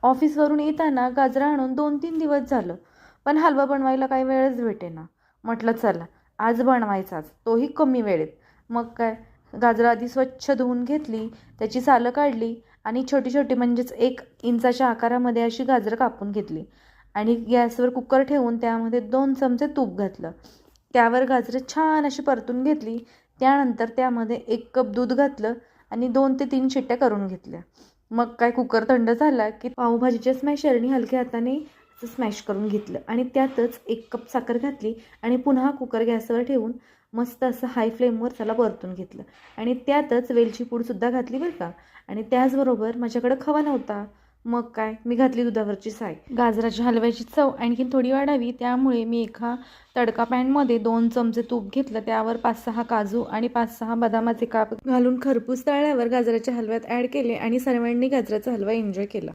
ऑफिसवरून येताना गाजर आणून 2-3 दिवस झालं, पण हलवा बनवायला काही वेळच भेटेना. म्हटलं चला आज बनवायचाच, तोही कमी वेळेत. मग काय, गाजरं आधी स्वच्छ धुवून घेतली, त्याची सालं काढली आणि छोटी छोटी म्हणजेच 1 इंचाच्या आकारामध्ये अशी गाजरं कापून घेतली आणि गॅसवर कुकर ठेवून त्यामध्ये 2 चमचे तूप घातलं. त्यावर गाजरं छान अशी परतून घेतली. त्यानंतर त्यामध्ये 1 कप दूध घातलं आणि 2 ते 3 शिट्ट्या करून घेतल्या. मग काय, कुकर थंड झाला की पावभाजीच्या स्मॅशरने हलक्या हाताने स्मॅश करून घेतलं आणि त्यातच 1 कप साखर घातली आणि पुन्हा कुकर गॅसवर ठेवून मस्त असं हाय फ्लेमवर त्याला परतून घेतलं आणि त्यातच वेलची पूडसुद्धा घातली बरं का. आणि त्याचबरोबर माझ्याकडं खवा नव्हता, मग काय, मी घातली दुधावरची साय. गाजराच्या हलव्याची चव आणखीन थोडी वाढावी त्यामुळे मी एका तडका पॅनमध्ये 2 चमचे तूप घेतलं, त्यावर 5-6 काजू आणि 5-6 बदामाचे काप घालून खरपूस तळल्यावर गाजराच्या हलव्यात ॲड केले आणि सर्वांनी गाजराचा हलवा एन्जॉय केला.